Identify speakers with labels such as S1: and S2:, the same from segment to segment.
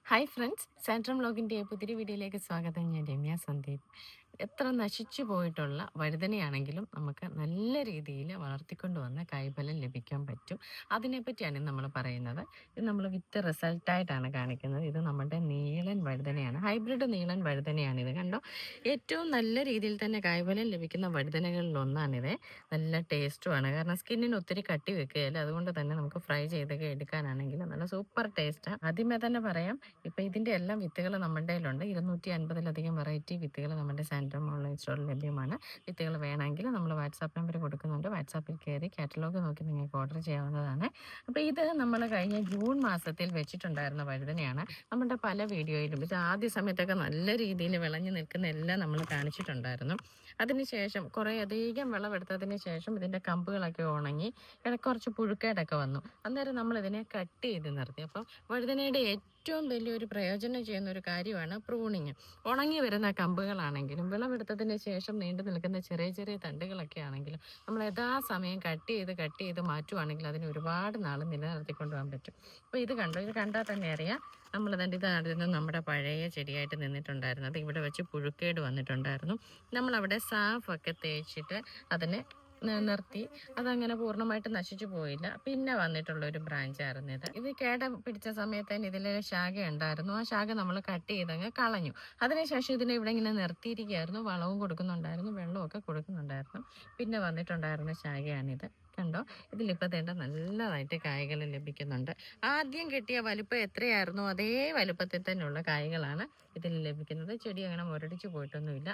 S1: Hi friends, സാൻട്രം വ്ലോഗിൻ്റെ പുതിയൊരു വീഡിയോയിലേക്ക് സ്വാഗതം. ഞാൻ രമ്യ സന്ദീപ്. എത്ര നശിച്ചു പോയിട്ടുള്ള വഴുതനയാണെങ്കിലും നമുക്ക് നല്ല രീതിയിൽ വളർത്തിക്കൊണ്ട് വന്ന് കായ്ഫലം ലഭിക്കാൻ പറ്റും. അതിനെപ്പറ്റിയാണ് ഇന്ന് നമ്മൾ പറയുന്നത്. ഇത് നമ്മൾ വിത്ത് റിസൾട്ടായിട്ടാണ് കാണിക്കുന്നത്. ഇത് നമ്മുടെ നീളൻ വഴുതനയാണ്, ഹൈബ്രിഡ് നീളൻ വഴുതനയാണിത്. കണ്ടോ, ഏറ്റവും നല്ല രീതിയിൽ തന്നെ കായ്ഫലം ലഭിക്കുന്ന വഴുതനകളിലൊന്നാണിത്. നല്ല ടേസ്റ്റുമാണ്, കാരണം സ്കിന്നിന് ഒത്തിരി കട്ടി വെക്കുകയില്ല. അതുകൊണ്ട് തന്നെ നമുക്ക് ഫ്രൈ ചെയ്തൊക്കെ എടുക്കാനാണെങ്കിൽ നല്ല സൂപ്പർ ടേസ്റ്റാണ്. ആദ്യമേ തന്നെ പറയാം, ഇപ്പം ഇതിൻ്റെ എല്ലാം വിത്തുകൾ നമ്മുടെ കയ്യിലുണ്ട്. 250-ലധികം വെറൈറ്റി വിത്തുകൾ നമ്മുടെ സാൻട്രം ഓൺലൈൻ സ്റ്റോറിൽ ലഭ്യമാണ്. വിത്തുകൾ വേണമെങ്കിൽ നമ്മൾ വാട്സാപ്പ് നമ്പർ കൊടുക്കുന്നുണ്ട്. വാട്സാപ്പിൽ കയറി കാറ്റലോഗ് നോക്കി നിങ്ങൾക്ക് ഓർഡർ ചെയ്യാവുന്നതാണ്. അപ്പോൾ ഇത് നമ്മൾ കഴിഞ്ഞ ജൂൺ മാസത്തിൽ വെച്ചിട്ടുണ്ടായിരുന്ന വഴുതനയാണ്. നമ്മുടെ പല വീഡിയോയിലും ഇത് ആദ്യ സമയത്തൊക്കെ നല്ല രീതിയിൽ വിളഞ്ഞു നിൽക്കുന്ന എല്ലാം നമ്മൾ കാണിച്ചിട്ടുണ്ടായിരുന്നു. അതിനുശേഷം കുറേ അധികം വിളവെടുത്തതിന് ശേഷം ഇതിൻ്റെ കമ്പുകളൊക്കെ ഉണങ്ങി കുറച്ച് പുഴുക്കേടൊക്കെ വന്നു. അന്നേരം നമ്മളിതിനെ കട്ട് ചെയ്ത് നിർത്തി. അപ്പോൾ വഴുതനയുടെ ഏറ്റവും വലിയൊരു പ്രയോജനം ചെയ്യുന്ന ഒരു കാര്യമാണ് പ്രൂണിങ്. ഉണങ്ങി വരുന്ന കമ്പുകളാണെങ്കിലും വിളവെടുത്തതിന് ശേഷം നീണ്ടു നിൽക്കുന്ന ചെറിയ ചെറിയ തണ്ടുകളൊക്കെ ആണെങ്കിലും നമ്മൾ യഥാസമയം കട്ട് ചെയ്ത് മാറ്റുവാണെങ്കിൽ അതിന് ഒരുപാട് നാൾ നിലനിർത്തിക്കൊണ്ട് പോകാൻ പറ്റും. അപ്പോൾ ഇത് കണ്ടോ, ഇത് കണ്ടാൽ തന്നെ അറിയാം. നമ്മൾ തന്നെ ഇതായിരുന്നു നമ്മുടെ പഴയ ചെടിയായിട്ട് നിന്നിട്ടുണ്ടായിരുന്നത്. ഇവിടെ വെച്ച് പുഴുക്കേട് വന്നിട്ടുണ്ടായിരുന്നു. നമ്മളവിടെ സാഫൊക്കെ തേച്ചിട്ട് അതിനെ നിർത്തി. അതങ്ങനെ പൂർണ്ണമായിട്ട് നശിച്ചു പോയില്ല. പിന്നെ വന്നിട്ടുള്ള ഒരു ബ്രാഞ്ചായിരുന്നു ഇത്. ഇത് കേട പിടിച്ച സമയത്ത് തന്നെ ഇതിലെ ശാഖ ഉണ്ടായിരുന്നു. ആ ശാഖ നമ്മൾ കട്ട് ചെയ്തങ്ങ് കളഞ്ഞു. അതിനുശേഷം ഇതിനെ ഇവിടെ ഇങ്ങനെ നിർത്തിയിരിക്കുകയായിരുന്നു. വളവും കൊടുക്കുന്നുണ്ടായിരുന്നു, വെള്ളമൊക്കെ കൊടുക്കുന്നുണ്ടായിരുന്നു. പിന്നെ വന്നിട്ടുണ്ടായിരുന്ന ശാഖയാണിത്. കണ്ടോ, ഇതിലിപ്പോൾ തേണ്ട നല്ലതായിട്ട് കായ്കൾ ലഭിക്കുന്നുണ്ട്. ആദ്യം കിട്ടിയ വലുപ്പം എത്രയായിരുന്നോ അതേ വലുപ്പത്തിൽ തന്നെയുള്ള കായ്കളാണ് ഇതിൽ ലഭിക്കുന്നത്. ചെടി അങ്ങനെ മുരടിച്ചു പോയിട്ടൊന്നുമില്ല.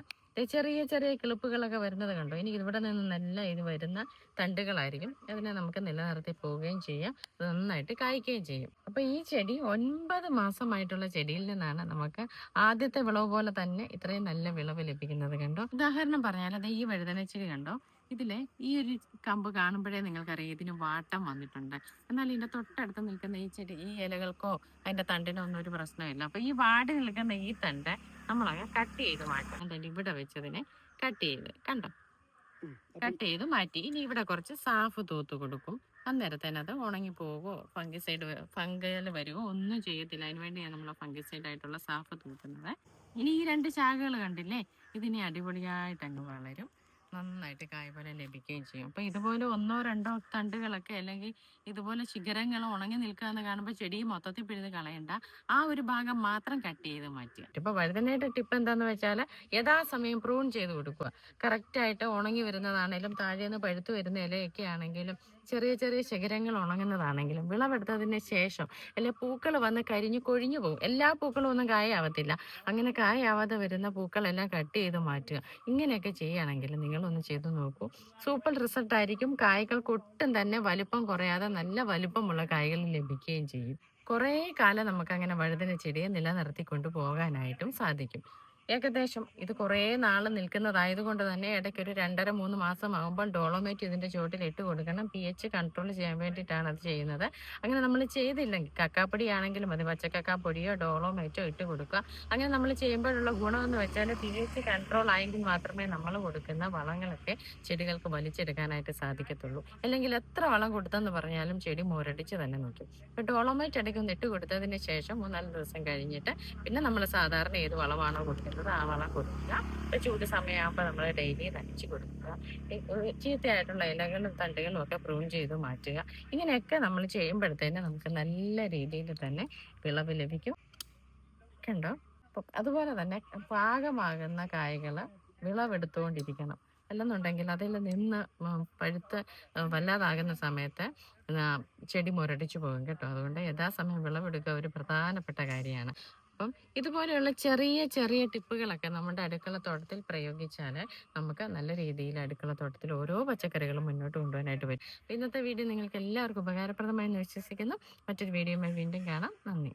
S1: ചെറിയ ചെറിയ കിളിപ്പുകളൊക്കെ വരുന്നത് കണ്ടോ. ഇനി ഇവിടെ നിന്ന് നല്ല ഇത് വരുന്ന തണ്ടുകളായിരിക്കും. അതിനെ നമുക്ക് നിലനിർത്തി പോവുകയും ചെയ്യാം, നന്നായിട്ട് കായ്ക്കുകയും ചെയ്യും. അപ്പോൾ ഈ ചെടി 9 മാസമായിട്ടുള്ള ചെടിയിൽ നിന്നാണ് നമുക്ക് ആദ്യത്തെ വിളവ് പോലെ തന്നെ ഇത്രയും നല്ല വിളവ് ലഭിക്കുന്നത്. കണ്ടോ, ഉദാഹരണം പറഞ്ഞാൽ അത് ഈ വഴുതന ചെടി കണ്ടോ, ഇതിലെ ഈ ഒരു കമ്പ് കാണുമ്പോഴേ നിങ്ങൾക്കറിയാം ഇതിന് വാട്ടം വന്നിട്ടുണ്ട്. എന്നാൽ ഇതിന്റെ തൊട്ടടുത്ത് നിൽക്കുന്ന ഈ ചെടി, ഈ ഇലകൾക്കോ അതിന്റെ തണ്ടിനോ ഒന്നും ഒരു പ്രശ്നമില്ല. അപ്പൊ ഈ വാടി നിൽക്കുന്ന ഈ തണ്ട് നമ്മളങ്ങ് കട്ട് ചെയ്ത് മാറ്റാം. അതിന്റെ ഇവിടെ വെച്ചതിനെ കട്ട് ചെയ്ത് കണ്ടോ, കട്ട് ചെയ്ത് മാറ്റി. ഇനി ഇവിടെ കുറച്ച് സാഫ് തൂത്ത് കൊടുക്കും. അന്നേരത്തേന് അത് ഉണങ്ങി പോവോ ഫംഗൽ വരുമോ ഒന്നും ചെയ്യത്തില്ല. അതിനുവേണ്ടിയാണ് നമ്മൾ ഫംഗിസൈഡ് ആയിട്ടുള്ള സാഫ് തൂക്കുന്നത്. ഇനി ഈ 2 ശാഖകൾ കണ്ടില്ലേ, ഇതിനെ അടിപൊളിയായിട്ട് അങ്ങ് വളരും, നന്നായിട്ട് കായ്ഫലം ലഭിക്കുകയും ചെയ്യും. അപ്പൊ ഇതുപോലെ 1-2 തണ്ടുകളൊക്കെ അല്ലെങ്കിൽ ഇതുപോലെ ശിഖരങ്ങൾ ഉണങ്ങി നിൽക്കുക എന്ന് കാണുമ്പോൾ ചെടി മൊത്തത്തിൽ പിഴുത് കളയണ്ട. ആ ഒരു ഭാഗം മാത്രം കട്ട് ചെയ്ത് മാറ്റുക. ഇപ്പൊ വഴുതനയുടെ ടിപ്പ് എന്താന്ന് വെച്ചാൽ യഥാസമയം പ്രൂൺ ചെയ്ത് കൊടുക്കുക. കറക്റ്റായിട്ട് ഉണങ്ങി വരുന്നതാണെങ്കിലും താഴേന്ന് പഴുത്തു വരുന്ന ഇലയൊക്കെ ആണെങ്കിലും ചെറിയ ചെറിയ ശിഖരങ്ങൾ ഉണങ്ങുന്നതാണെങ്കിലും വിളവെടുത്തതിന് ശേഷം അല്ലെ പൂക്കൾ വന്ന് കരിഞ്ഞു കൊഴിഞ്ഞു പോകും. എല്ലാ പൂക്കളും ഒന്നും കായാവത്തില്ല. അങ്ങനെ കായാവാതെ വരുന്ന പൂക്കളെല്ലാം കട്ട് ചെയ്ത് മാറ്റുക. ഇങ്ങനെയൊക്കെ ചെയ്യുകയാണെങ്കിൽ നിങ്ങളൊന്ന് ചെയ്തു നോക്കൂ, സൂപ്പർ റിസൾട്ട് ആയിരിക്കും. കായ്കൾക്ക് ഒട്ടും തന്നെ വലുപ്പം കുറയാതെ നല്ല വലുപ്പമുള്ള കായ്കൾ ലഭിക്കുകയും ചെയ്യും. കുറേ കാലം നമുക്ക് അങ്ങനെ വഴുതന ചെടിയെ നിലനിർത്തിക്കൊണ്ട് പോകാനായിട്ടും സാധിക്കും. ഏകദേശം ഇത് കുറേ നാൾ നിൽക്കുന്നതായതുകൊണ്ട് തന്നെ ഇടയ്ക്ക് ഒരു 2.5-3 മാസം ആകുമ്പോൾ ഡോളോമേറ്റ് ഇതിന്റെ ചുവട്ടിൽ ഇട്ട് കൊടുക്കണം. pH കൺട്രോൾ ചെയ്യാൻ വേണ്ടിയിട്ടാണ് അത് ചെയ്യുന്നത്. അങ്ങനെ നമ്മൾ ചെയ്തില്ലെങ്കിൽ കക്കാപ്പൊടി ആണെങ്കിലും മതി, പച്ചക്കക്കാപ്പൊടിയോ ഡോളോമേറ്റോ ഇട്ട് കൊടുക്കുക. അങ്ങനെ നമ്മൾ ചെയ്യുമ്പോഴുള്ള ഗുണമെന്ന് വെച്ചാൽ pH കൺട്രോൾ ആയെങ്കിൽ മാത്രമേ നമ്മൾ കൊടുക്കുന്ന വളങ്ങളൊക്കെ ചെടികൾക്ക് വലിച്ചെടുക്കാനായിട്ട് സാധിക്കത്തുള്ളൂ. അല്ലെങ്കിൽ എത്ര വളം കൊടുത്തെന്ന് പറഞ്ഞാലും ചെടി മുരടിച്ച് തന്നെ നിൽക്കും. ഇപ്പൊ ഡോളോമേറ്റ് ഇടയ്ക്ക് ഒന്ന് ഇട്ട് കൊടുത്തതിന് ശേഷം 3-4 ദിവസം കഴിഞ്ഞിട്ട് പിന്നെ നമ്മൾ സാധാരണ ഏത് വളമാണോ കൊടുക്കുന്നത് ആ വളം കൊടുക്കുക. ചൂട് സമയമാകുമ്പോൾ നമ്മൾ ഡെയിലി നനച്ച് കൊടുക്കുക. ചീത്തയായിട്ടുള്ള ഇലകളും തണ്ടുകളും ഒക്കെ പ്രൂൺ ചെയ്ത് മാറ്റുക. ഇങ്ങനെയൊക്കെ നമ്മൾ ചെയ്യുമ്പോഴത്തേന് നമുക്ക് നല്ല രീതിയിൽ തന്നെ വിളവ് ലഭിക്കും. കണ്ടോ, അതുപോലെ തന്നെ പാകമാകുന്ന കായ്കൾ വിളവെടുത്തുകൊണ്ടിരിക്കണം. അല്ലെന്നുണ്ടെങ്കിൽ അതിൽ നിന്ന് പഴുത്ത് വല്ലാതാകുന്ന സമയത്ത് ചെടി മുരടിച്ചു പോകും കേട്ടോ. അതുകൊണ്ട് യഥാസമയം വിളവെടുക്കുക ഒരു പ്രധാനപ്പെട്ട കാര്യമാണ്. അപ്പം ഇതുപോലെയുള്ള ചെറിയ ചെറിയ ടിപ്പുകളൊക്കെ നമ്മുടെ അടുക്കളത്തോട്ടത്തിൽ പ്രയോഗിച്ചാൽ നമുക്ക് നല്ല രീതിയിൽ അടുക്കളത്തോട്ടത്തിൽ ഓരോ പച്ചക്കറികളും മുന്നോട്ട് കൊണ്ടുപോകാനായിട്ട് പറ്റും. ഇന്നത്തെ വീഡിയോ നിങ്ങൾക്ക് എല്ലാവർക്കും ഉപകാരപ്രദമായി എന്ന് വിശ്വസിക്കുന്നു. മറ്റൊരു വീഡിയോയുമായി വീണ്ടും കാണാം. നന്ദി.